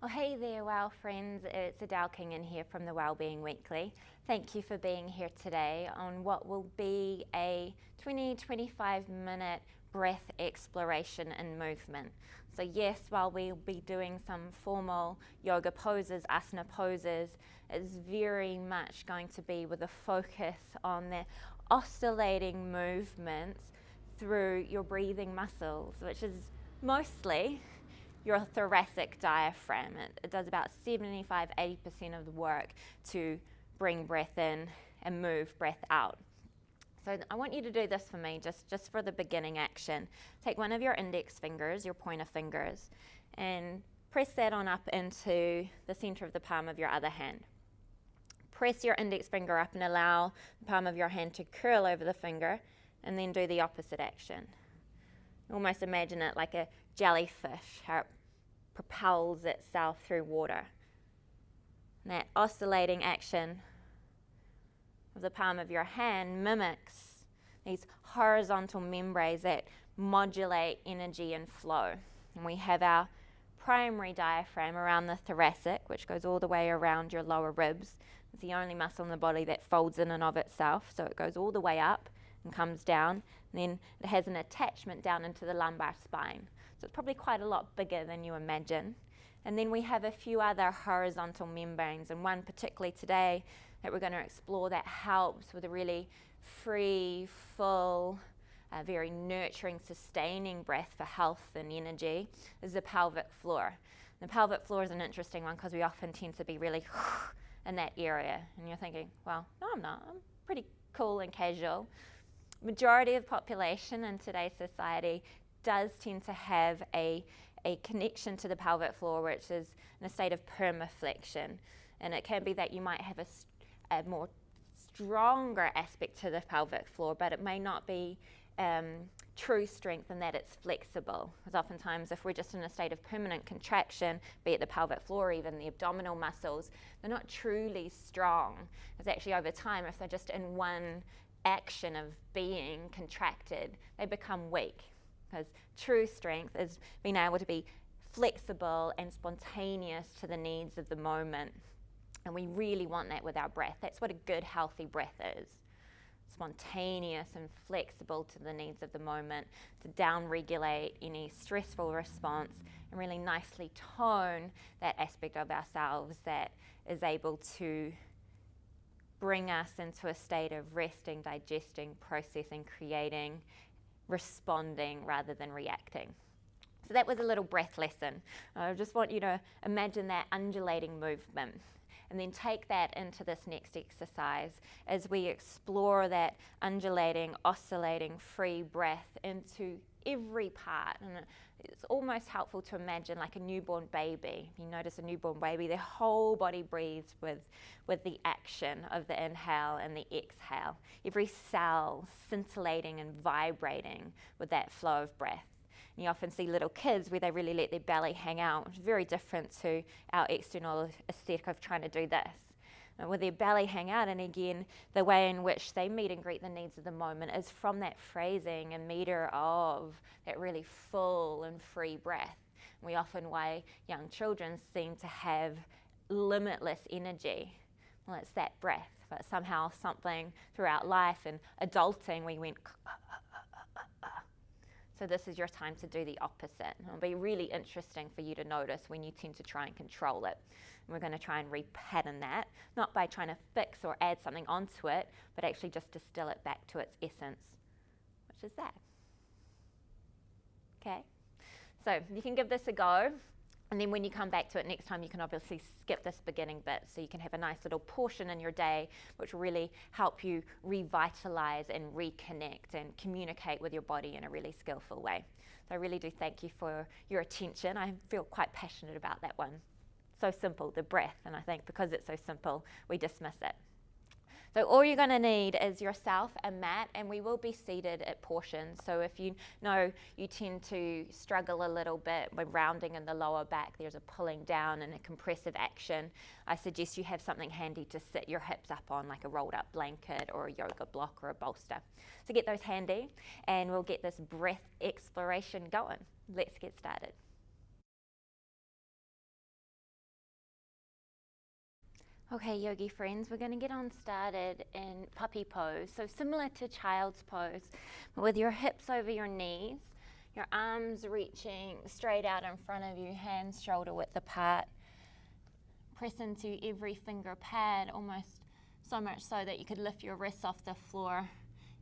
Oh, hey there, Wow friends. It's Adele King in here from the Wowbeing Weekly. Thank you for being here today on what will be a 25 minute breath exploration and movement. So yes, while we'll be doing some formal yoga poses, asana poses, it's very much going to be with a focus on the oscillating movements through your breathing muscles, which is mostly your thoracic diaphragm. It does about 75–80% of the work to bring breath in and move breath out. So I want you to do this for me, just for the beginning action. Take one of your index fingers, your pointer fingers, and press that on up into the center of the palm of your other hand. Press your index finger up and allow the palm of your hand to curl over the finger, and then do the opposite action. Almost imagine it like a jellyfish, how it propels itself through water. And that oscillating action of the palm of your hand mimics these horizontal membranes that modulate energy and flow. And we have our primary diaphragm around the thoracic, which goes all the way around your lower ribs. It's the only muscle in the body that folds in and of itself, so it goes all the way up and comes down, and then it has an attachment down into the lumbar spine. So it's probably quite a lot bigger than you imagine. And then we have a few other horizontal membranes, and one particularly today that we're going to explore that helps with a really free, full, very nurturing, sustaining breath for health and energy is the pelvic floor. The pelvic floor is an interesting one because we often tend to be really in that area, and you're thinking, well, no, I'm not. I'm pretty cool and casual. Majority of the population in today's society does tend to have a connection to the pelvic floor, which is in a state of permaflexion. And it can be that you might have a more stronger aspect to the pelvic floor, but it may not be true strength in that it's flexible. Because oftentimes if we're just in a state of permanent contraction, be it the pelvic floor or even the abdominal muscles, they're not truly strong. Because actually over time, if they're just in one action of being contracted, they become weak. Because true strength is being able to be flexible and spontaneous to the needs of the moment. And we really want that with our breath. That's what a good, healthy breath is. Spontaneous and flexible to the needs of the moment, to down-regulate any stressful response and really nicely tone that aspect of ourselves that is able to bring us into a state of resting, digesting, processing, creating, responding rather than reacting. So that was a little breath lesson. I just want you to imagine that undulating movement and then take that into this next exercise as we explore that undulating, oscillating, free breath into every part. And it's almost helpful to imagine like a newborn baby. You notice a newborn baby, their whole body breathes with the action of the inhale and the exhale. Every cell scintillating and vibrating with that flow of breath. And you often see little kids where they really let their belly hang out, which is very different to our external aesthetic of trying to do this. With their belly hang out, and again, the way in which they meet and greet the needs of the moment is from that phrasing and meter of that really full and free breath. We often, why young children seem to have limitless energy. Well, it's that breath, but somehow something throughout life and adulting, we went. So this is your time to do the opposite. It'll be really interesting for you to notice when you tend to try and control it. And we're going to try and repattern that, not by trying to fix or add something onto it, but actually just distill it back to its essence, which is that. Okay? So you can give this a go. And then when you come back to it next time, you can obviously skip this beginning bit so you can have a nice little portion in your day which will really help you revitalize and reconnect and communicate with your body in a really skillful way. So I really do thank you for your attention. I feel quite passionate about that one. So simple, the breath, and I think because it's so simple, we dismiss it. So all you're going to need is yourself, a mat, and we will be seated at portions. So if you know you tend to struggle a little bit with rounding in the lower back, there's a pulling down and a compressive action, I suggest you have something handy to sit your hips up on, like a rolled up blanket or a yoga block or a bolster. So get those handy, and we'll get this breath exploration going. Let's get started. Okay, yogi friends, we're going to get on started in puppy pose. So similar to child's pose, but with your hips over your knees, your arms reaching straight out in front of you, hands shoulder width apart. Press into every finger pad, almost so much so that you could lift your wrists off the floor.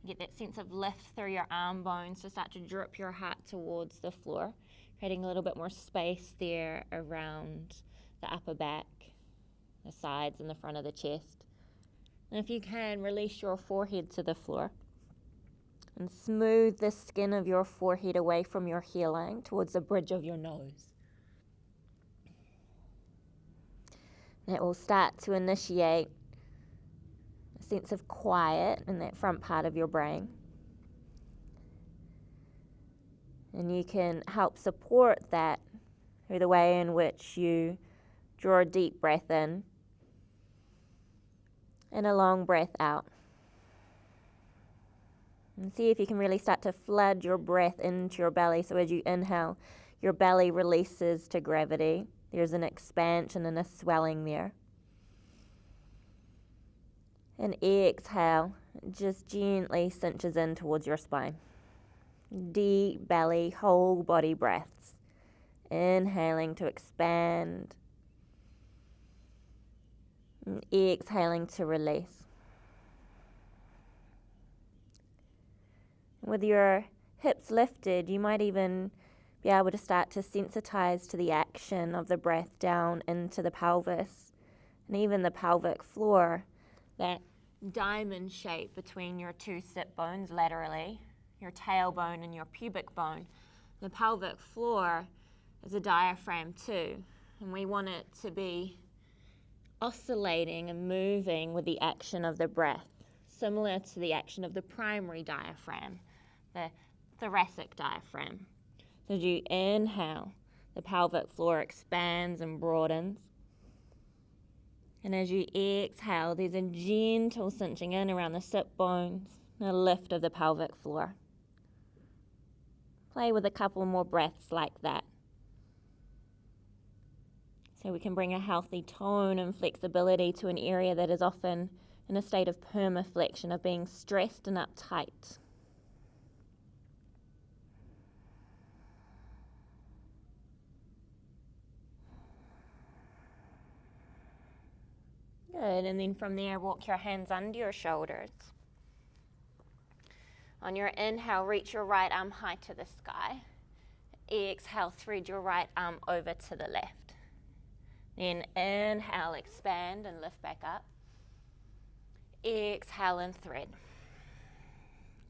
Get that sense of lift through your arm bones to start to drip your heart towards the floor, creating a little bit more space there around the upper back, the sides and the front of the chest. And if you can, release your forehead to the floor and smooth the skin of your forehead away from your hairline towards the bridge of your nose. That will start to initiate a sense of quiet in that front part of your brain. And you can help support that through the way in which you draw a deep breath in and a long breath out. And see if you can really start to flood your breath into your belly. So as you inhale, your belly releases to gravity. There's an expansion and a swelling there. And exhale, just gently cinches in towards your spine. Deep belly, whole body breaths. Inhaling to expand. And exhaling to release. With your hips lifted, you might even be able to start to sensitize to the action of the breath down into the pelvis and even the pelvic floor, that diamond shape between your two sit bones laterally, your tailbone and your pubic bone. The pelvic floor is a diaphragm too, and we want it to be oscillating and moving with the action of the breath, similar to the action of the primary diaphragm, the thoracic diaphragm. So as you inhale, the pelvic floor expands and broadens. And as you exhale, there's a gentle cinching in around the sit bones and a lift of the pelvic floor. Play with a couple more breaths like that. So we can bring a healthy tone and flexibility to an area that is often in a state of permaflexion, of being stressed and uptight. Good, and then from there, walk your hands under your shoulders. On your inhale, reach your right arm high to the sky. Exhale, thread your right arm over to the left. Then inhale, expand and lift back up. Exhale and thread.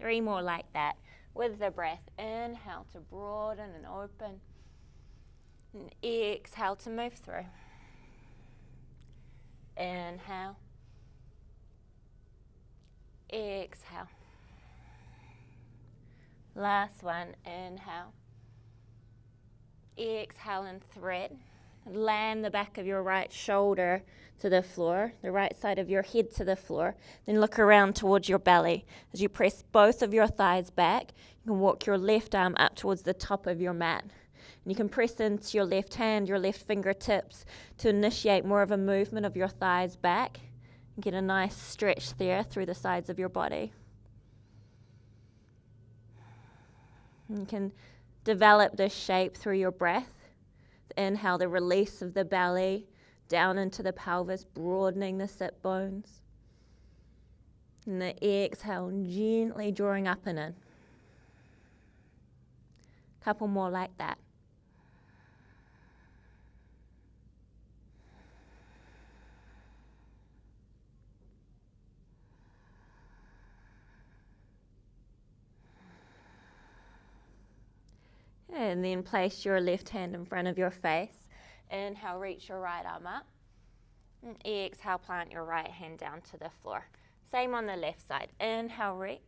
3 more like that with the breath. Inhale to broaden and open. And exhale to move through. Inhale. Exhale. Last one, inhale. Exhale and thread. Land the back of your right shoulder to the floor, the right side of your head to the floor. Then look around towards your belly. As you press both of your thighs back, you can walk your left arm up towards the top of your mat. And you can press into your left hand, your left fingertips to initiate more of a movement of your thighs back and get a nice stretch there through the sides of your body. And you can develop this shape through your breath. Inhale, the release of the belly down into the pelvis, broadening the sit bones. And the exhale, gently drawing up and in. Couple more like that. And then place your left hand in front of your face. Inhale, reach your right arm up. And exhale, plant your right hand down to the floor. Same on the left side. Inhale, reach.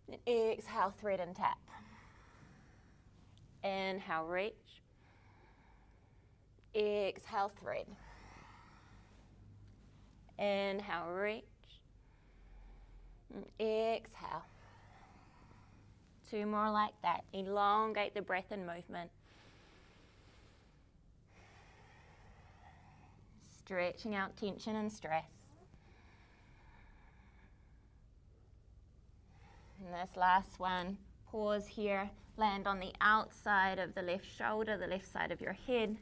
And exhale, thread and tap. Inhale, reach. Exhale, thread. Inhale, reach. And exhale. 2 more like that. Elongate the breath and movement. stretching out tension and stress. And this last one, pause here, land on the outside of the left shoulder, the left side of your head.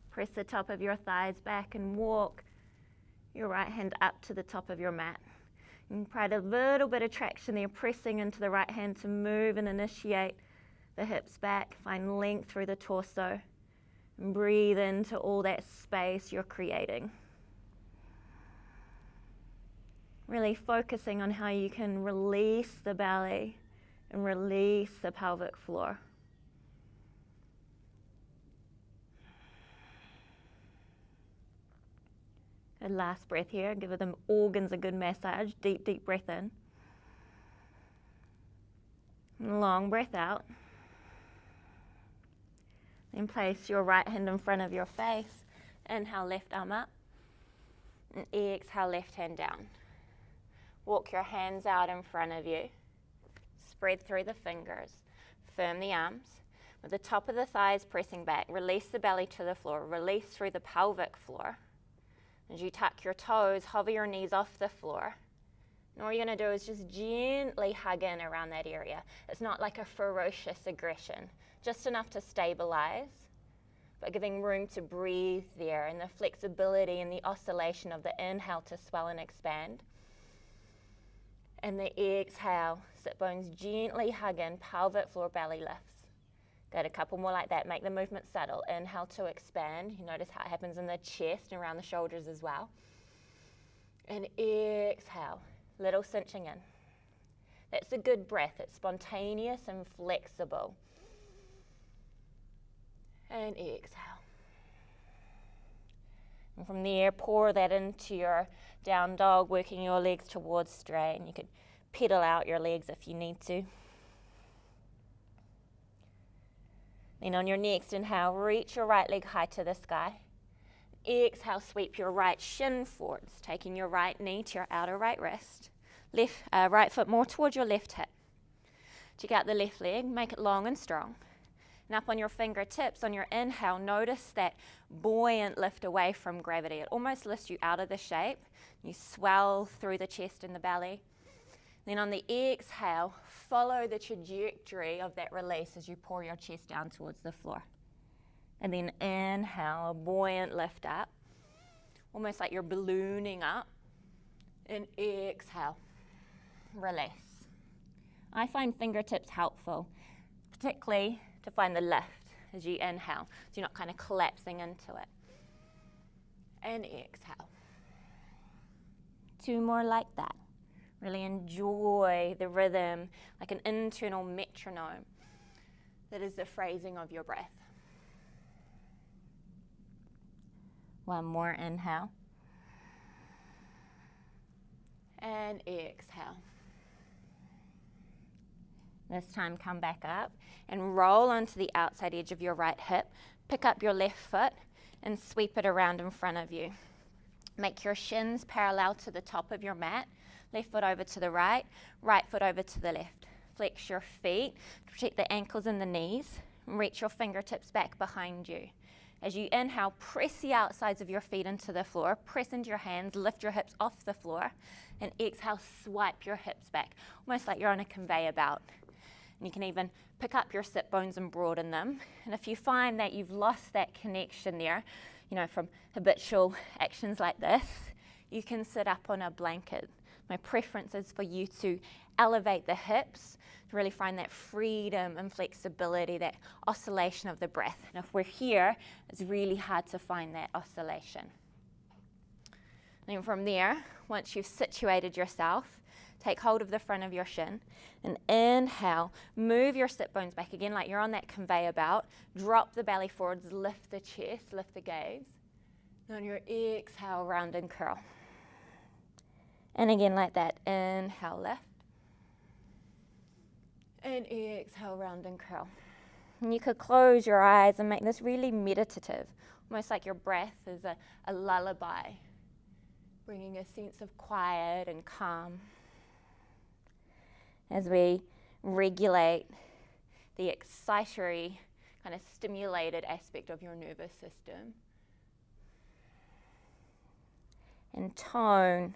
Press the top of your thighs back and walk your right hand up to the top of your mat. And provide a little bit of traction there, pressing into the right hand to move and initiate the hips back. Find length through the torso. And breathe into all that space you're creating. Really focusing on how you can release the belly and release the pelvic floor. Good, last breath here. Give the organs a good massage. Deep, deep breath in. Long breath out. Then place your right hand in front of your face. Inhale, left arm up. And exhale, left hand down. Walk your hands out in front of you. Spread through the fingers. Firm the arms. With the top of the thighs pressing back, release the belly to the floor. Release through the pelvic floor. As you tuck your toes, hover your knees off the floor. And all you're going to do is just gently hug in around that area. It's not like a ferocious aggression, just enough to stabilize, but giving room to breathe there and the flexibility and the oscillation of the inhale to swell and expand. And the exhale, sit bones gently hug in, pelvic floor, belly lifts. Good, a couple more like that. Make the movement subtle. Inhale to expand. You notice how it happens in the chest and around the shoulders as well. And exhale, little cinching in. That's a good breath. It's spontaneous and flexible. And exhale. And from there, pour that into your down dog, working your legs towards straight. And you could pedal out your legs if you need to. Then on your next inhale, reach your right leg high to the sky. Exhale, sweep your right shin forwards, taking your right knee to your outer right wrist. Right foot more towards your left hip. Check out the left leg, make it long and strong. And up on your fingertips, on your inhale, notice that buoyant lift away from gravity. It almost lifts you out of the shape. You swell through the chest and the belly. Then on the exhale, follow the trajectory of that release as you pour your chest down towards the floor. And then inhale, a buoyant lift up, almost like you're ballooning up. And exhale, release. I find fingertips helpful, particularly to find the lift as you inhale, so you're not kind of collapsing into it. And exhale. 2 more like that. Really enjoy the rhythm, like an internal metronome that is the phrasing of your breath. 1 more inhale. And exhale. This time come back up and roll onto the outside edge of your right hip. Pick up your left foot and sweep it around in front of you. Make your shins parallel to the top of your mat. Left foot over to the right, right foot over to the left. Flex your feet, protect the ankles and the knees, and reach your fingertips back behind you. As you inhale, press the outsides of your feet into the floor, press into your hands, lift your hips off the floor, and exhale, swipe your hips back, almost like you're on a conveyor belt. And you can even pick up your sit bones and broaden them. And if you find that you've lost that connection there, from habitual actions like this, you can sit up on a blanket. My preference is for you to elevate the hips, to really find that freedom and flexibility, that oscillation of the breath. And if we're here, it's really hard to find that oscillation. Then from there, once you've situated yourself, take hold of the front of your shin and inhale, move your sit bones back again like you're on that conveyor belt. Drop the belly forwards, lift the chest, lift the gaze. And on your exhale, round and curl. And again like that, inhale, lift. And exhale, round and curl. And you could close your eyes and make this really meditative, almost like your breath is a lullaby, bringing a sense of quiet and calm as we regulate the excitatory, kind of stimulated aspect of your nervous system. And tone,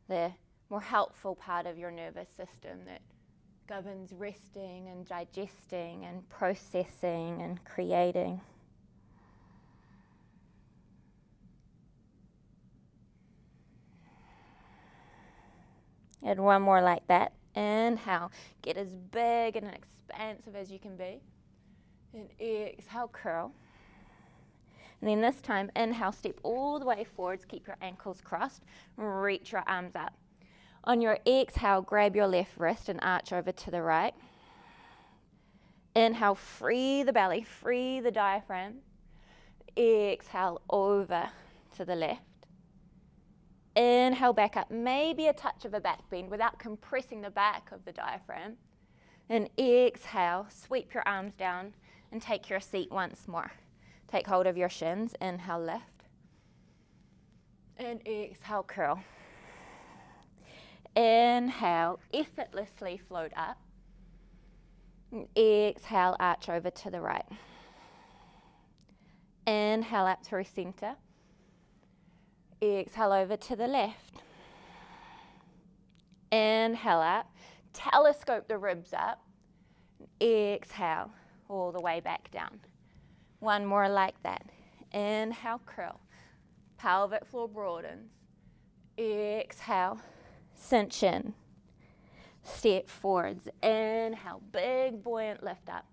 the more helpful part of your nervous system that governs resting and digesting and processing and creating. And one more like that. Inhale, get as big and expansive as you can be. And exhale, curl. And then this time, inhale, step all the way forwards, keep your ankles crossed, reach your arms up. On your exhale, grab your left wrist and arch over to the right. Inhale, free the belly, free the diaphragm. Exhale, over to the left. Inhale, back up, maybe a touch of a back bend without compressing the back of the diaphragm. And exhale, sweep your arms down and take your seat once more. Take hold of your shins, inhale, lift. And exhale, curl. Inhale, effortlessly float up. Exhale, arch over to the right. Inhale up through center. Exhale over to the left. Inhale up, telescope the ribs up. Exhale, all the way back down. One more like that. Inhale, curl. Pelvic floor broadens. Exhale, cinch in. Step forwards. Inhale, big buoyant lift up.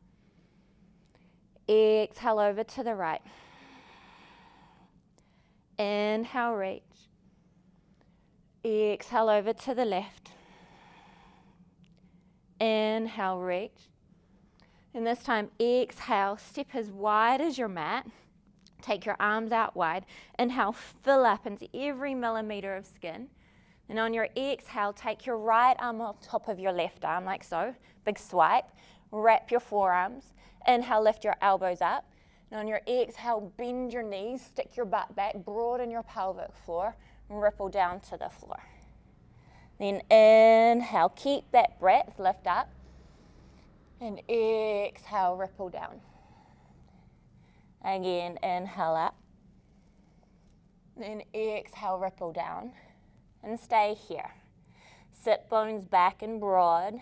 Exhale over to the right. Inhale, reach. Exhale over to the left. Inhale, reach. And this time, exhale, step as wide as your mat. Take your arms out wide. Inhale, fill up into every millimeter of skin. And on your exhale, take your right arm on top of your left arm, like so. Big swipe. Wrap your forearms. Inhale, lift your elbows up. And on your exhale, bend your knees, stick your butt back, broaden your pelvic floor, and ripple down to the floor. Then inhale, keep that breath, lift up. And exhale, ripple down. Again, inhale up. Then exhale, ripple down. And stay here. Sit bones back and broad.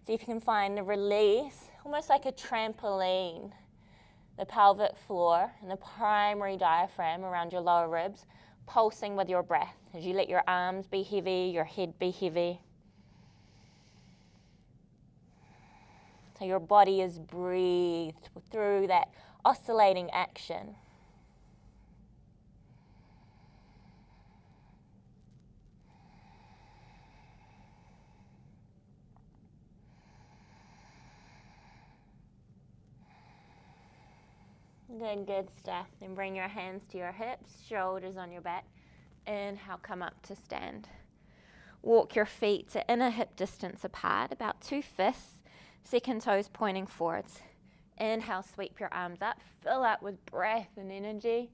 See if you can find the release, almost like a trampoline. The pelvic floor and the primary diaphragm around your lower ribs, pulsing with your breath as you let your arms be heavy, your head be heavy. So your body is breathed through that oscillating action. Good stuff. Then bring your hands to your hips, shoulders on your back. Inhale, come up to stand. Walk your feet to inner hip distance apart, about 2 fists, second toes pointing forwards. Inhale, sweep your arms up, fill up with breath and energy.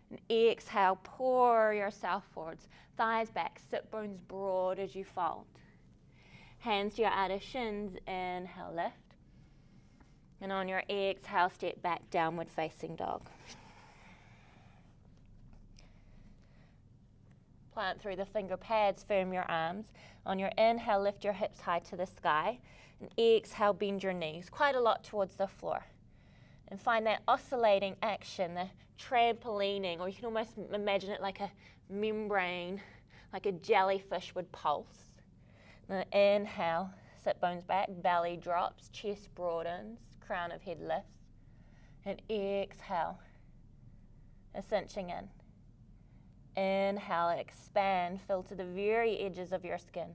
And exhale, pour yourself forwards. Thighs back, sit bones broad as you fold. Hands to your outer shins, inhale, lift. And on your exhale, step back, downward facing dog. Plant through the finger pads, firm your arms. On your inhale, lift your hips high to the sky. And exhale, bend your knees quite a lot towards the floor. And find that oscillating action, the trampolining, or you can almost imagine it like a membrane, like a jellyfish would pulse. And then inhale, sit bones back, belly drops, chest broadens. Crown of head lifts, and exhale, cinching in. Inhale, expand, fill to the very edges of your skin,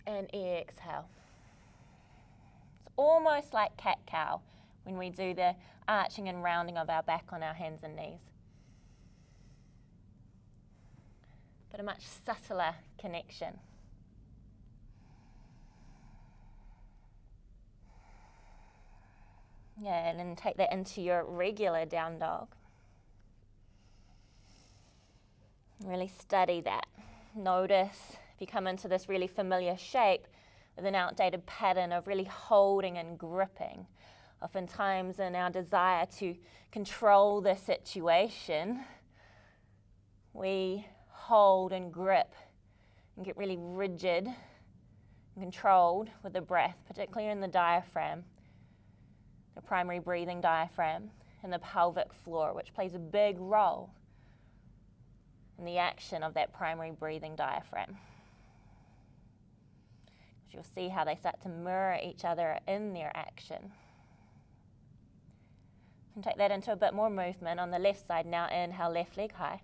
and exhale. It's almost like cat-cow when we do the arching and rounding of our back on our hands and knees, but a much subtler connection. Yeah, and then take that into your regular down dog. Really study that. Notice if you come into this really familiar shape, with an outdated pattern of really holding and gripping. Oftentimes in our desire to control the situation, we hold and grip and get really rigid and controlled with the breath, particularly in the diaphragm, the primary breathing diaphragm, and the pelvic floor, which plays a big role in the action of that primary breathing diaphragm. You'll see how they start to mirror each other in their action. And take that into a bit more movement on the left side now. Inhale, left leg high.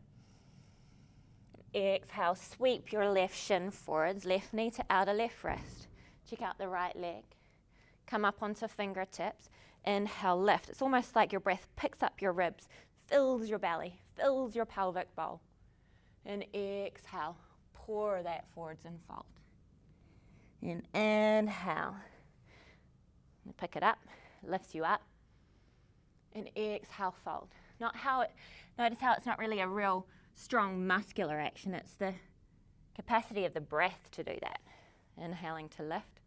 Exhale, sweep your left shin forwards, left knee to outer left wrist. Check out the right leg. Come up onto fingertips. Inhale, lift. It's almost like your breath picks up your ribs, fills your belly, fills your pelvic bowl. And exhale, pour that forwards and fold. And inhale. And pick it up, lifts you up. And exhale, fold. Notice how it's not really a real strong muscular action. It's the capacity of the breath to do that. Inhaling to lift.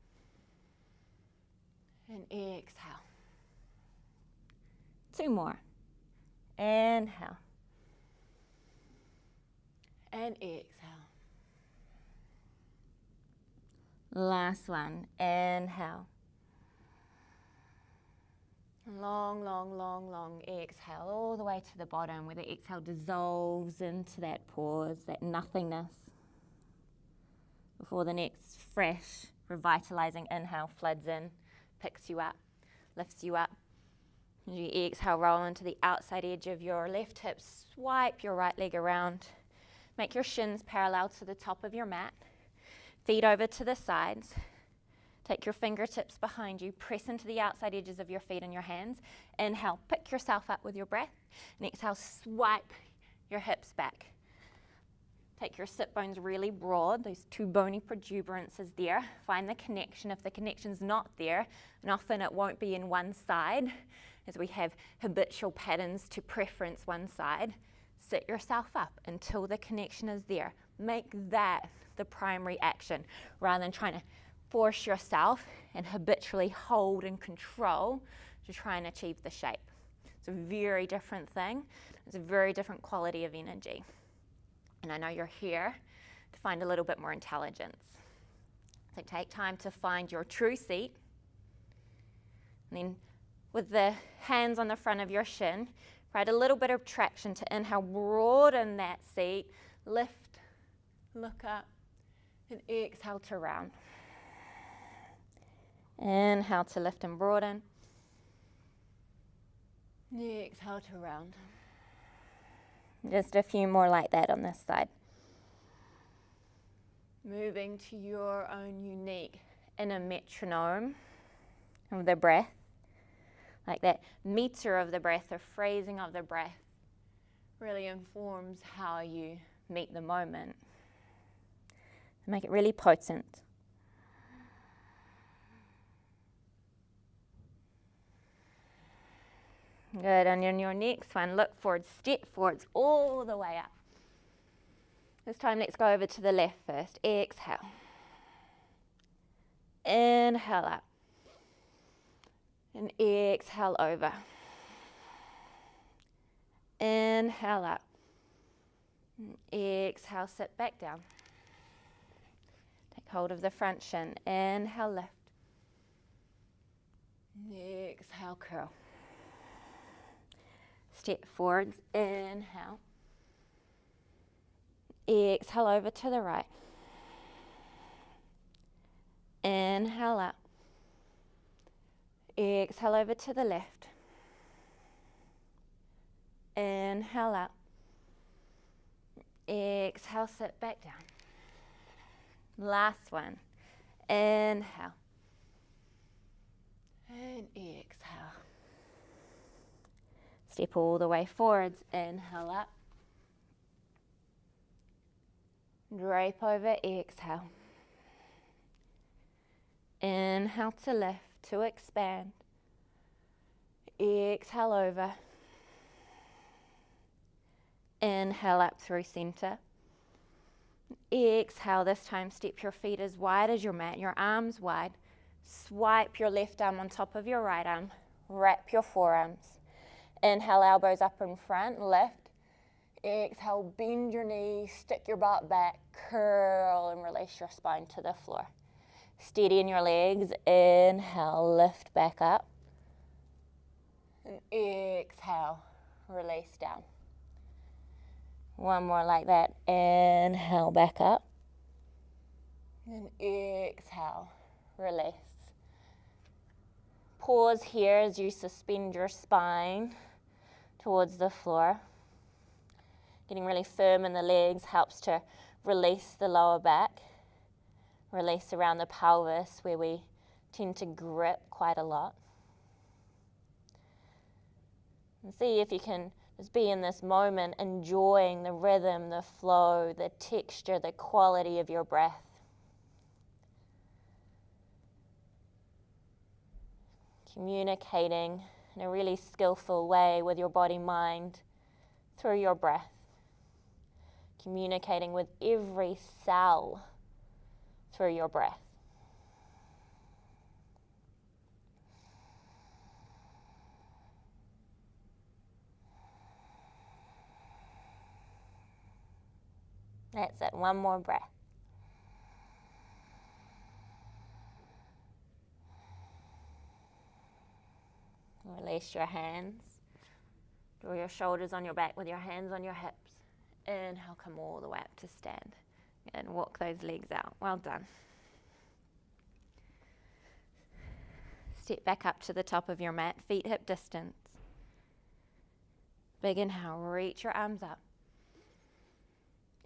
And exhale. 2 more. Inhale. And exhale. Last one. Inhale. Long, long, long, long exhale all the way to the bottom, where the exhale dissolves into that pause, that nothingness, before the next fresh, revitalizing inhale floods in, picks you up, lifts you up. As you exhale, roll into the outside edge of your left hip, swipe your right leg around, make your shins parallel to the top of your mat, feet over to the sides. Take your fingertips behind you, press into the outside edges of your feet and your hands. Inhale, pick yourself up with your breath. And exhale, swipe your hips back. Take your sit bones really broad, those 2 bony protuberances there. Find the connection. If the connection's not there, and often it won't be in one side, as we have habitual patterns to preference one side, sit yourself up until the connection is there. Make that the primary action, rather than trying to force yourself and habitually hold and control to try and achieve the shape. It's a very different thing. It's a very different quality of energy. And I know you're here to find a little bit more intelligence. So take time to find your true seat. And then with the hands on the front of your shin, provide a little bit of traction to inhale, broaden that seat, lift, look up, and exhale to round. Inhale to lift and broaden. Exhale to round. Just a few more like that on this side. Moving to your own unique inner metronome of the breath. Like that meter of the breath, the phrasing of the breath really informs how you meet the moment. Make it really potent. Good, and on your next one, look forward, step forwards all the way up. This time let's go over to the left first. Exhale. Inhale up. And exhale over. Inhale up. And exhale, sit back down. Take hold of the front shin. Inhale, lift. Exhale, curl. Step forwards, inhale. Exhale over to the right. Inhale up. Exhale over to the left. Inhale up. Exhale, sit back down. Last one. Inhale. And exhale. Step all the way forwards. Inhale up. Drape over, exhale. Inhale to lift, to expand. Exhale over. Inhale up through center. Exhale, this time step your feet as wide as your mat, your arms wide. Swipe your left arm on top of your right arm. Wrap your forearms. Inhale, elbows up in front, lift. Exhale, bend your knees, stick your butt back, curl and release your spine to the floor. Steady in your legs. Inhale, lift back up. And exhale, release down. One more like that. Inhale, back up. And exhale, release. Pause here as you suspend your spine towards the floor. Getting really firm in the legs helps to release the lower back. Release around the pelvis where we tend to grip quite a lot. And see if you can just be in this moment, enjoying the rhythm, the flow, the texture, the quality of your breath. Communicating in a really skillful way with your body-mind through your breath. Communicating with every cell through your breath. That's it, one more breath. Release your hands. Draw your shoulders on your back with your hands on your hips. Inhale, come all the way up to stand. And walk those legs out. Well done. Step back up to the top of your mat, feet hip distance. Big inhale, reach your arms up.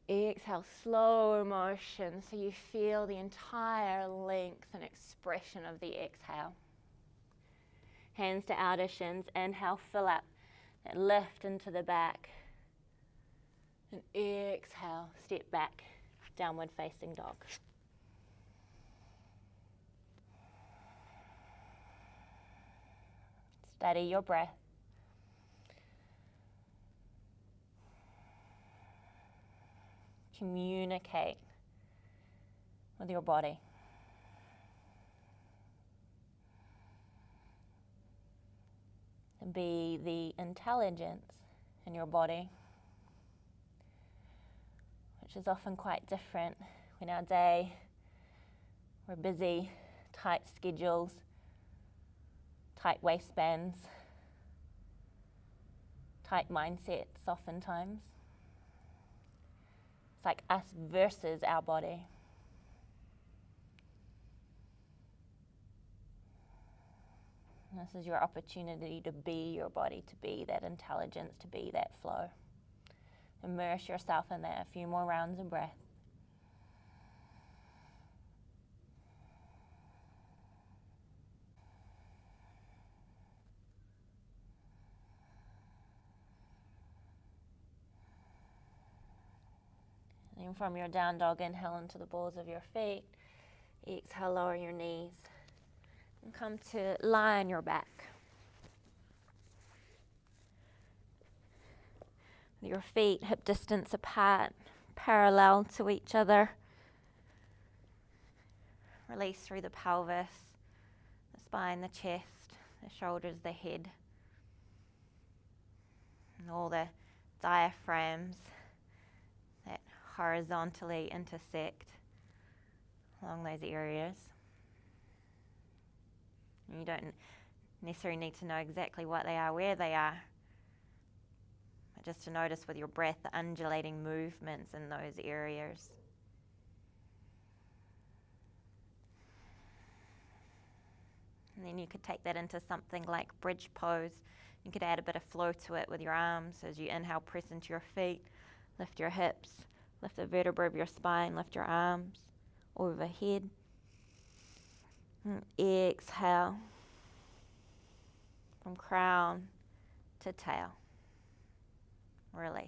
Exhale, slow motion so you feel the entire length and expression of the exhale. Hands to outer shins. Inhale, fill up. And lift into the back. And exhale, step back, downward facing dog. Steady your breath. Communicate with your body. And be the intelligence in your body, which is often quite different in our day. We're busy, tight schedules, tight waistbands, tight mindsets oftentimes. It's like us versus our body. And this is your opportunity to be your body, to be that intelligence, to be that flow. Immerse yourself in that. A few more rounds of breath. And then from your down dog, inhale into the balls of your feet. Exhale, lower your knees. And come to lie on your back. Your feet hip distance apart, parallel to each other. Release through the pelvis, the spine, the chest, the shoulders, the head. And all the diaphragms that horizontally intersect along those areas. And you don't necessarily need to know exactly what they are, where they are. Just to notice with your breath the undulating movements in those areas. And then you could take that into something like bridge pose. You could add a bit of flow to it with your arms. As you inhale, press into your feet, lift your hips, lift the vertebra of your spine, lift your arms overhead. And exhale from crown to tail. Release.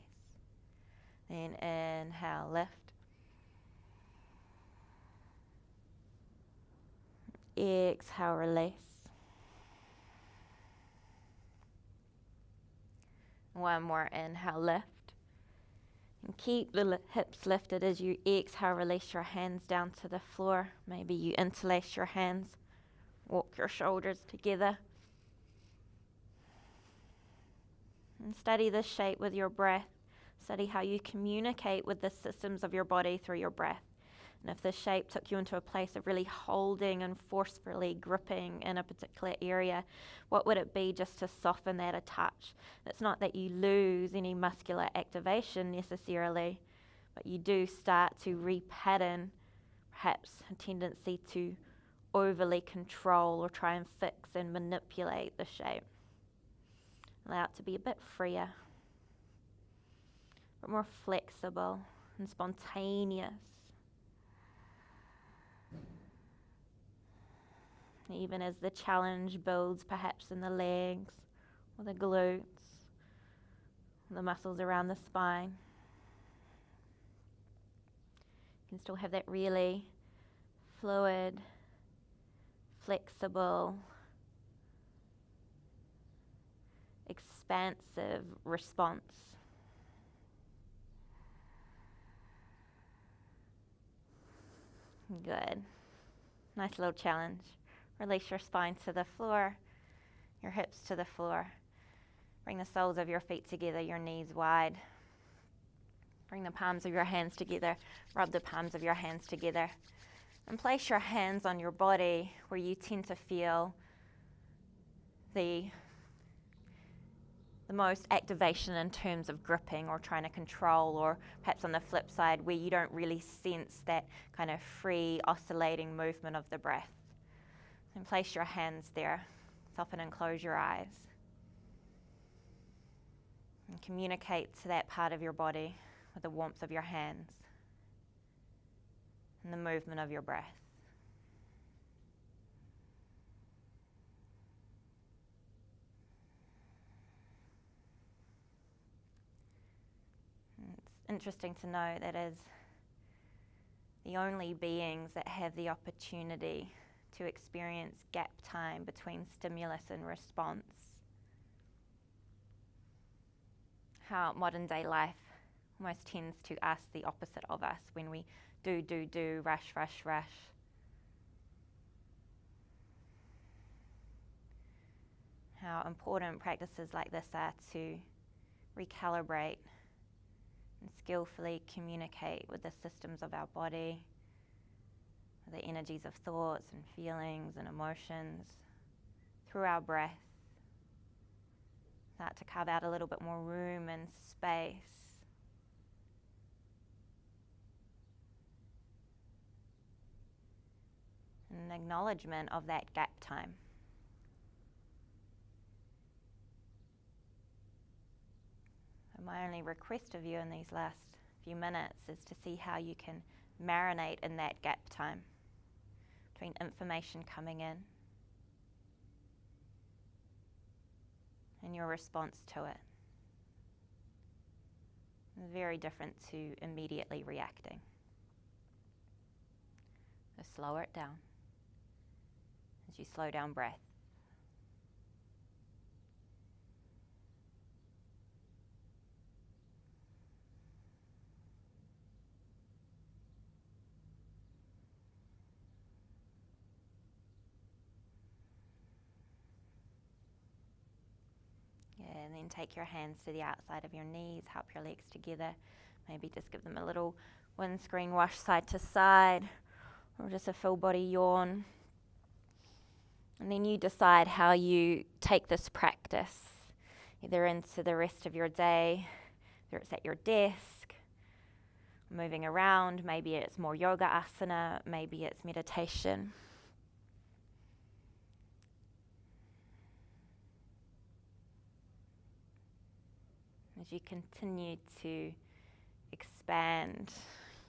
Then inhale, lift. Exhale, release. One more inhale, lift. And keep the hips lifted as you exhale, release your hands down to the floor. Maybe you interlace your hands, walk your shoulders together. And study this shape with your breath. Study how you communicate with the systems of your body through your breath. And if this shape took you into a place of really holding and forcefully gripping in a particular area, what would it be just to soften that a touch? It's not that you lose any muscular activation necessarily, but you do start to repattern perhaps a tendency to overly control or try and fix and manipulate the shape. Allow it to be a bit freer, but more flexible and spontaneous. Even as the challenge builds perhaps in the legs or the glutes, the muscles around the spine. You can still have that really fluid, flexible, expansive response. Good. Nice little challenge. Release your spine to the floor, your hips to the floor. Bring the soles of your feet together, your knees wide. Bring the palms of your hands together. Rub the palms of your hands together. And place your hands on your body where you tend to feel the most activation in terms of gripping or trying to control, or perhaps on the flip side where you don't really sense that kind of free oscillating movement of the breath. And place your hands there. Soften and close your eyes. And communicate to that part of your body with the warmth of your hands and the movement of your breath. And it's interesting to know that as the only beings that have the opportunity to experience gap time between stimulus and response, how modern day life almost tends to ask the opposite of us when we do, rush. How important practices like this are to recalibrate and skillfully communicate with the systems of our body, the energies of thoughts and feelings and emotions through our breath. Start to carve out a little bit more room and space. An acknowledgement of that gap time. So my only request of you in these last few minutes is to see how you can marinate in that gap time between information coming in and your response to it. It's very different to immediately reacting. So slow it down as you slow down breath. And then take your hands to the outside of your knees, help your legs together. Maybe just give them a little windscreen wash side to side, or just a full body yawn. And then you decide how you take this practice, either into the rest of your day, whether it's at your desk, moving around, maybe it's more yoga asana, maybe it's meditation. As you continue to expand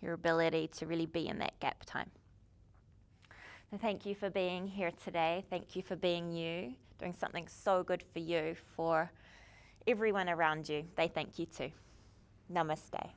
your ability to really be in that gap time. So thank you for being here today. Thank you for being you, doing something so good for you, for everyone around you. They thank you too. Namaste.